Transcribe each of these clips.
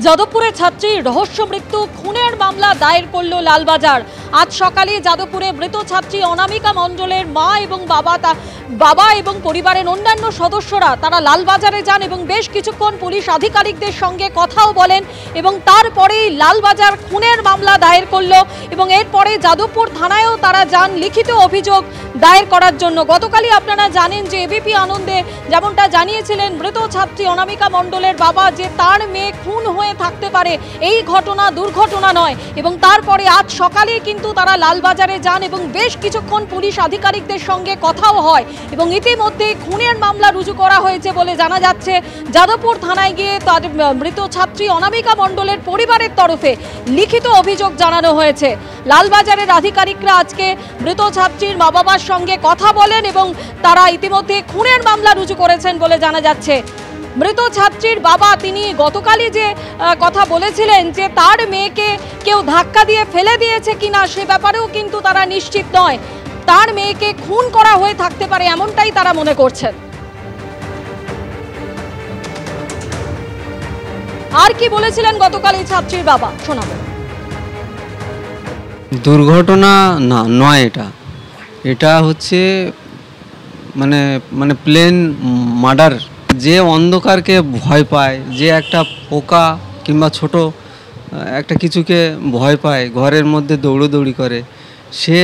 যাদবপুরে ছাত্রীর রহস্য মৃত্যু, খুনের মামলা দায়ের করল লালবাজার। আজ সকালে যাদবপুরে মৃত ছাত্রী অনামিকা মণ্ডলের মা এবং বাবা এবং পরিবারের অন্যান্য সদস্যরা তারা লালবাজারে যান এবং বেশ কিছুক্ষণ পুলিশ আধিকারিকদের সঙ্গে কথাও বলেন এবং তারপরেই লালবাজার খুনের মামলা দায়ের করলো এবং এরপরে যাদবপুর থানায়ও তারা যান লিখিত অভিযোগ দায়ের করার জন্য। গতকালই আপনারা জানেন যে এবিপি আনন্দে যেমনটা জানিয়েছিলেন মৃত ছাত্রী অনামিকা মণ্ডলের বাবা যে তার মেয়ে খুন হয়ে থাকতে পারে, এই ঘটনা দুর্ঘটনা নয়, এবং তারপরে আজ সকালে কিন্তু তারা লালবাজারে যান এবং বেশ কিছুক্ষণ পুলিশ আধিকারিকদের সঙ্গে কথাও হয় এবং ইতিমধ্যে খুনের মামলা রুজু করা হয়েছে বলে জানা যাচ্ছে। যাদবপুর থানায় গিয়ে তাদের মৃত ছাত্রী অনামিকা মণ্ডলের পরিবারের তরফে লিখিত অভিযোগ জানানো হয়েছে। লালবাজারের আধিকারিকরা আজকে মৃত ছাত্রীর মা বাবার সঙ্গে কথা বলেন এবং তারা ইতিমধ্যে খুনের মামলা রুজু করেছেন বলে জানা যাচ্ছে। মৃত ছাত্রীর বাবা তিনি গতকালই যে কথা বলেছিলেন যে তার মেয়েকে কেউ ধাক্কা দিয়ে ফেলে দিয়েছে কিনা সে ব্যাপারেও কিন্তু তারা নিশ্চিত নয়, তার মেয়েকে খুন করা হয়ে থাকতে পারে এমনটাই তারা মনে করছেন। আর কি বলেছিলেন গতকাল এই ছাত্রীর বাবা শোনাবো। দুর্ঘটনা না নয়, এটা হচ্ছে মানে প্লেন মার্ডার। যে অন্ধকারকে ভয় পায়, যে একটা পোকা কিংবা ছোট একটা কিছুকে ভয় পায়, ঘরের মধ্যে দৌড়োদৌড়ি করে, সে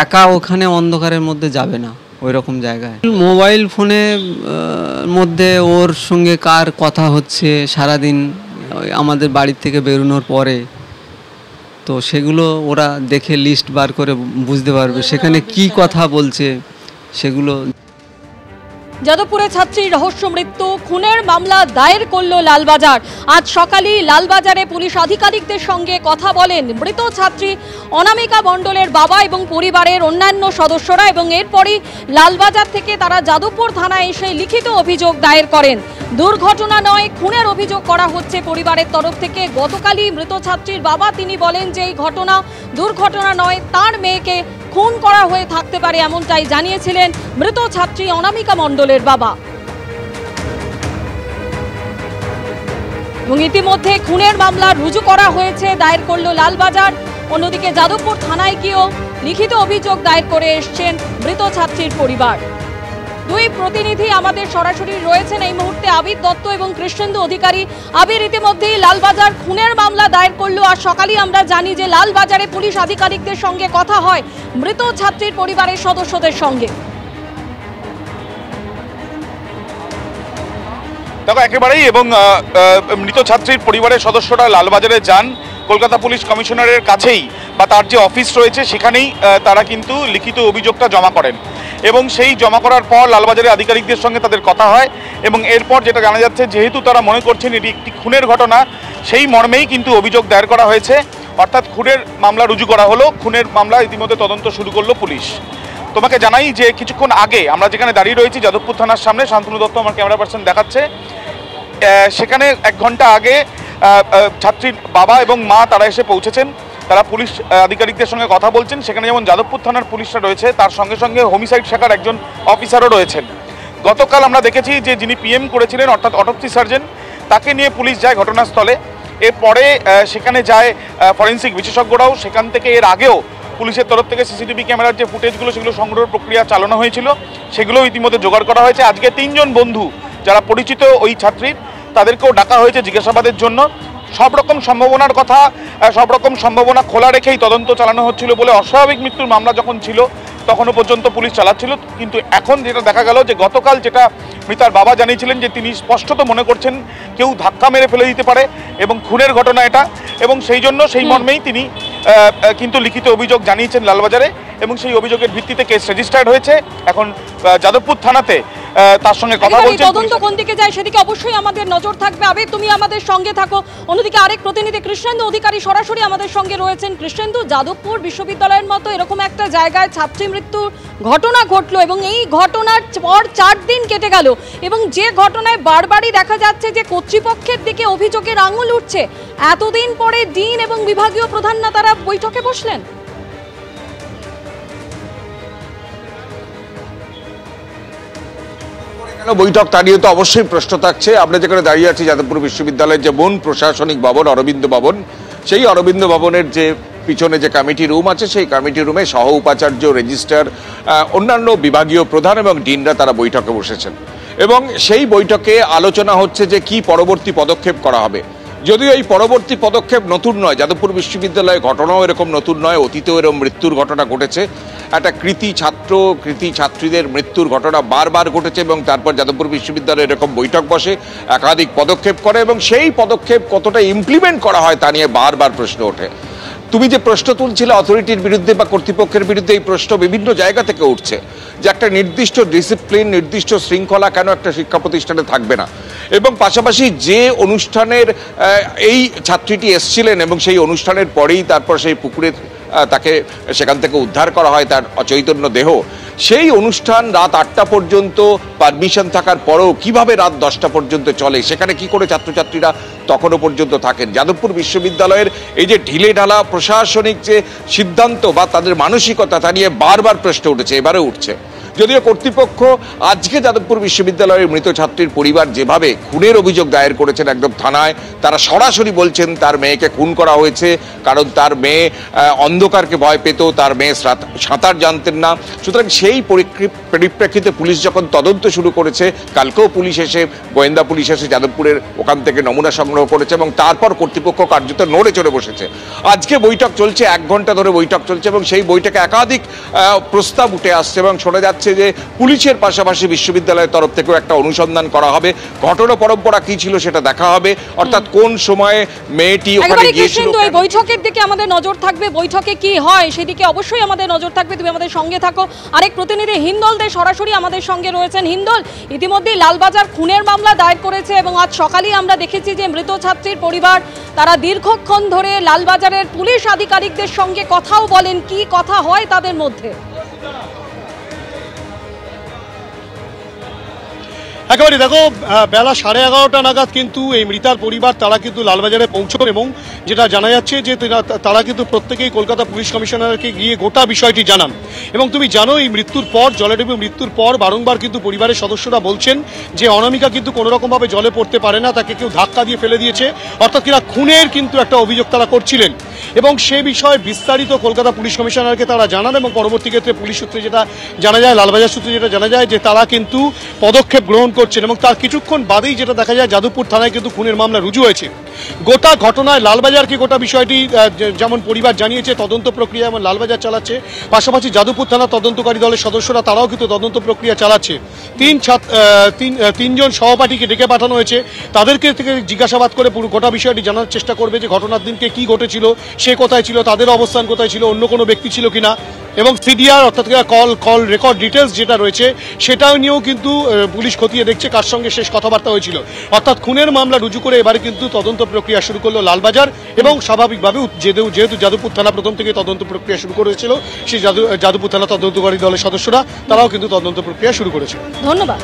একা ওখানে অন্ধকারের মধ্যে যাবে না ওই রকম জায়গায়। মোবাইল ফোনে মধ্যে ওর সঙ্গে কার কথা হচ্ছে সারাদিন আমাদের বাড়ির থেকে বেরোনোর পরে, তো সেগুলো ওরা দেখে লিস্ট বার করে বুঝতে পারবে সেখানে কি কথা বলছে সেগুলো। যাদবপুরে ছাত্রীর রহস্য মৃত্যু, খুনের মামলা দায়ের করল লালবাজার। আজ সকালেই লালবাজারে পুলিশ আধিকারিকদের সঙ্গে কথা বলেন মৃত ছাত্রী অনামিকা মণ্ডলের বাবা এবং পরিবারের অন্যান্য সদস্যরা এবং এরপরই লালবাজার থেকে তারা যাদবপুর থানায় এসে লিখিত অভিযোগ দায়ের করেন। দুর্ঘটনা নয়, খুনের অভিযোগ করা হচ্ছে পরিবারের তরফ থেকে। গতকালই মৃত ছাত্রীর বাবা তিনি বলেন যে এই ঘটনা দুর্ঘটনা নয়, তার মেয়েকে খুন করা হয়ে থাকতে পারে এমনটাই জানিয়েছিলেন মৃত ছাত্রী অনামিকা মণ্ডলের বাবা। এবং ইতিমধ্যে খুনের মামলা রুজু করা হয়েছে, দায়ের করল লালবাজার। অন্যদিকে যাদবপুর থানায় গিয়েও লিখিত অভিযোগ দায়ের করে এসছেন মৃত ছাত্রীর পরিবার। দুই প্রতিনিধি আমাদের সরাসরি রয়েছেন এই মুহূর্তে, আবির দত্ত এবং কৃষ্ণেন্দু অধিকারী। আবির, ইতিমধ্যেই লালবাজার খুনের মামলা দায়ের করলো। আর সকালেই আমরা জানি যে লালবাজারে পুলিশ আধিকারিকদের সঙ্গে কথা হয় মৃত ছাত্রীর পরিবারের সদস্যদের সঙ্গে। দেখো একেবারেই, এবং মৃত ছাত্রীর পরিবারের সদস্যরা লালবাজারে যান কলকাতা পুলিশ কমিশনারের কাছেই বা তার যে অফিস রয়েছে সেখানেই তারা কিন্তু লিখিত অভিযোগটা জমা করেন এবং সেই জমা করার পর লালবাজারের আধিকারিকদের সঙ্গে তাদের কথা হয় এবং এরপর যেটা জানা যাচ্ছে যেহেতু তারা মনে করছেন এটি একটি খুনের ঘটনা, সেই মর্মেই কিন্তু অভিযোগ দায়ের করা হয়েছে, অর্থাৎ খুনের মামলা রুজু করা হলো। খুনের মামলা ইতিমধ্যে তদন্ত শুরু করলো পুলিশ। তোমাকে জানাই যে কিছুক্ষণ আগে আমরা যেখানে দাঁড়িয়ে রয়েছি যাদবপুর থানার সামনে, শান্তনু দত্ত আমার ক্যামেরা পার্সন দেখাচ্ছে, সেখানে 1 ঘন্টা আগে ছাত্রীর বাবা এবং মা তারা এসে পৌঁছেছেন। তারা পুলিশ আধিকারিকদের সঙ্গে কথা বলছেন। সেখানে যেমন যাদবপুর থানার পুলিশরা রয়েছে তার সঙ্গে সঙ্গে হোমিসাইড শাখার একজন অফিসারও রয়েছেন। গতকাল আমরা দেখেছি যে যিনি পিএম করেছিলেন অর্থাৎ অটোপসি সার্জন, তাকে নিয়ে পুলিশ যায় ঘটনাস্থলে। এরপরে সেখানে যায় ফরেন্সিক বিশেষজ্ঞরাও। সেখান থেকে এর আগেও পুলিশের তরফ থেকে সিসিটিভি ক্যামেরার যে ফুটেজগুলো সেগুলো সংগ্রহের প্রক্রিয়া চালানো হয়েছিল, সেগুলোও ইতিমধ্যে জোগাড় করা হয়েছে। আজকে 3 জন বন্ধু যারা পরিচিত ওই ছাত্রীর, তাদেরকেও ডাকা হয়েছে জিজ্ঞাসাবাদের জন্য। সব রকম সম্ভাবনার কথা, সব রকম সম্ভাবনা খোলা রেখেই তদন্ত চালানো হচ্ছিল বলে অস্বাভাবিক মৃত্যুর মামলা যখন ছিল তখনও পর্যন্ত পুলিশ চালাচ্ছিল। কিন্তু এখন যেটা দেখা গেল যে গতকাল যেটা মৃতার বাবা জানিয়েছিলেন যে তিনি স্পষ্টত মনে করছেন কেউ ধাক্কা মেরে ফেলে দিতে পারে এবং খুনের ঘটনা এটা, এবং সেই জন্য সেই মর্মেই তিনি কিন্তু লিখিত অভিযোগ জানিয়েছেন লালবাজারে এবং সেই অভিযোগের ভিত্তিতে কেস রেজিস্টার্ড হয়েছে। এখন যাদবপুর থানাতে তার সঙ্গে কথা বলছেন। তদন্ত কোন দিকে যায় সেদিকে অবশ্যই আমাদের নজর থাকবে। আবির, তুমি আমাদের সঙ্গে থাকো। অন্যদিকে আরেক প্রতিনিধি কৃষ্ণেন্দু অধিকারী সরাসরি আমাদের সঙ্গে রয়েছেন। কৃষ্ণেন্দু, যাদবপুর বিশ্ববিদ্যালয়ের মতো এরকম একটা জায়গায় ছাত্রী মৃত্যুর ঘটনা ঘটলো এবং এই ঘটনার পর 4 দিন কেটে গেল এবং যে ঘটনায় বারবারই দেখা যাচ্ছে যে কর্তৃপক্ষের দিকে অভিযোগের আঙুল উঠছে, এতদিন পরে ডিন এবং বিভাগীয় প্রধানরা তারা বৈঠকে বসলেন। বৈঠক তা নিয়ে তো অবশ্যই প্রশ্ন থাকছে। আমরা যেখানে দাঁড়িয়ে আছি যাদবপুর বিশ্ববিদ্যালয়ের যে মূল প্রশাসনিক ভবন অরবিন্দ ভবন, সেই অরবিন্দ ভবনের যে পিছনে যে কমিটি রুম আছে সেই কমিটি রুমে সহ উপাচার্য, রেজিস্ট্রার, অন্যান্য বিভাগীয় প্রধান এবং ডিনরা তারা বৈঠকে বসেছেন এবং সেই বৈঠকে আলোচনা হচ্ছে যে কি পরবর্তী পদক্ষেপ করা হবে। যদিও এই পরবর্তী পদক্ষেপ নতুন নয়, যাদবপুর বিশ্ববিদ্যালয়ে ঘটনাও এরকম নতুন নয়, অতীতেও এরকম মৃত্যুর ঘটনা ঘটেছে। একটা কৃতি ছাত্রীদের মৃত্যুর ঘটনা বারবার ঘটেছে এবং তারপর যাদবপুর বিশ্ববিদ্যালয়ে এরকম বৈঠক বসে, একাধিক পদক্ষেপ করে এবং সেই পদক্ষেপ কতটা ইমপ্লিমেন্ট করা হয় তা নিয়ে বারবার প্রশ্ন ওঠে। তুমি যে প্রশ্ন তুলছিলে অথরিটির বিরুদ্ধে বা কর্তৃপক্ষের বিরুদ্ধে, এই প্রশ্ন বিভিন্ন জায়গা থেকে উঠছে যে একটা নির্দিষ্ট ডিসিপ্লিন, নির্দিষ্ট শৃঙ্খলা কেন একটা শিক্ষা প্রতিষ্ঠানে থাকবে না। এবং পাশাপাশি যে অনুষ্ঠানের এই ছাত্রীটি এসছিলেন এবং সেই অনুষ্ঠানের পরেই তারপর সেই পুকুরে তাকে সেখান থেকে উদ্ধার করা হয় তার অচৈতন্য দেহ, সেই অনুষ্ঠান রাত 8টা পর্যন্ত পারমিশন থাকার পরেও কিভাবে রাত 10টা পর্যন্ত চলে, সেখানে কি করে ছাত্রছাত্রীরা তখনও পর্যন্ত থাকেন। যাদবপুর বিশ্ববিদ্যালয়ের এই যে ঢিলে ঢালা প্রশাসনিক যে সিদ্ধান্ত বা তাদের মানসিকতা তা নিয়ে বারবার প্রশ্ন উঠেছে, এবারে উঠছে। যদিও কর্তৃপক্ষ আজকে যাদবপুর বিশ্ববিদ্যালয়ের মৃত ছাত্রীর পরিবার যেভাবে খুনের অভিযোগ দায়ের করেছেন একদম থানায়, তারা সরাসরি বলছেন তার মেয়েকে খুন করা হয়েছে কারণ তার মেয়ে অন্ধকারকে ভয় পেত, তার মেয়ে সাঁতার জানতেন না। সুতরাং সেই পরিপ্রেক্ষিতে পুলিশ যখন তদন্ত শুরু করেছে, কালকেও পুলিশ এসে, গোয়েন্দা পুলিশ এসে যাদবপুরের ওখান থেকে নমুনা সংগ্রহ করেছে এবং তারপর কর্তৃপক্ষ কার্যত নড়ে চড়ে বসেছে। আজকে বৈঠক চলছে, 1 ঘন্টা ধরে বৈঠক চলছে এবং সেই বৈঠকে একাধিক প্রস্তাব উঠে আসছে এবং শোনা যাচ্ছে যে পুলিশের পাশাপাশি বিশ্ববিদ্যালয়ের তরফ থেকেও একটা অনুসন্ধান করা হবে, ঘটনা পরম্পরা কি ছিল সেটা দেখা হবে, অর্থাৎ কোন সময়ে মেয়েটি ওখানে গিয়েছিল। এই বৈঠকের দিকে আমাদের নজর থাকবে, বৈঠকে কি হয় সেদিকে অবশ্যই আমাদের নজর থাকবে। তুমি আমাদের সঙ্গে থাকো। আরেক প্রতিনিধি হিন্দল দে সরাসরি আমাদের সঙ্গে রয়েছেন। হিন্দল, ইতিমধ্যে লালবাজার খুনের মামলা দায়ের করেছে এবং আজ সকালেই আমরা দেখেছি যে মৃত ছাত্রীর পরিবার তারা দীর্ঘক্ষণ ধরে লালবাজারের পুলিশ আধিকারিকদের সঙ্গে কথাও বলেন, কি কথা হয় তাদের মধ্যে? একেবারে দেখো, বেলা 11:30 নাগাদ কিন্তু এই মৃতার পরিবার তারা কিন্তু লালবাজারে পৌঁছন এবং যেটা জানা যাচ্ছে যে তারা কিন্তু প্রত্যেকেই কলকাতা পুলিশ কমিশনারকে গিয়ে গোটা বিষয়টি জানান। এবং তুমি জানো এই মৃত্যুর পর, জলেডুবে মৃত্যুর পর বারংবার কিন্তু পরিবারের সদস্যরা বলছেন যে অনামিকা কিন্তু কোনো রকমভাবে জলে পড়তে পারে না, তাকে কেউ ধাক্কা দিয়ে ফেলে দিয়েছে, অর্থাৎ কিনা খুনের কিন্তু একটা অভিযোগ তারা করছিলেন। এবং সে বিষয়ে বিস্তারিত কলকাতা পুলিশ কমিশনারকে তারা জানান এবং পরবর্তী ক্ষেত্রে পুলিশ সূত্রে যেটা জানা যায়, লালবাজার সূত্রে যেটা জানা যায় যে তারা কিন্তু পদক্ষেপ গ্রহণ করছেন এবং তার কিছুক্ষণ বাদেই যেটা দেখা যায় যাদবপুর থানায় কিন্তু খুনের মামলা রুজু হয়েছে। গোটা ঘটনায় লালবাজারকে গোটা বিষয়টি যেমন পরিবার জানিয়েছে, তদন্ত প্রক্রিয়া এবং লালবাজার চালাচ্ছে, পাশাপাশি যাদবপুর থানা তদন্তকারী দলের সদস্যরা তারাও কিন্তু তদন্ত প্রক্রিয়া চালাচ্ছে। তিনজন সহপাঠীকে ডেকে পাঠানো হয়েছে, তাদেরকে থেকে জিজ্ঞাসাবাদ করে পুরো গোটা বিষয়টি জানার চেষ্টা করবে যে ঘটনার দিনকে কি ঘটেছিল, সে কোথায় ছিল, তাদের অবস্থান কোথায় ছিল, অন্য কোনো ব্যক্তি ছিল কিনা, এবং সিডিআর অর্থাৎ কল রেকর্ড ডিটেলস যেটা রয়েছে সেটাও নিয়েও কিন্তু পুলিশ খতিয়ে দেখছে কার সঙ্গে শেষ কথাবার্তা হয়েছিল। অর্থাৎ খুনের মামলা রুজু করে এবারে কিন্তু তদন্ত প্রক্রিয়া শুরু করলো লালবাজার এবং স্বাভাবিকভাবে যেহেতু যাদবপুর থানা প্রথম থেকে তদন্ত প্রক্রিয়া শুরু করেছিল, সেই যাদবপুর থানা তদন্তকারী দলের সদস্যরা তারাও কিন্তু তদন্ত প্রক্রিয়া শুরু করেছে। ধন্যবাদ।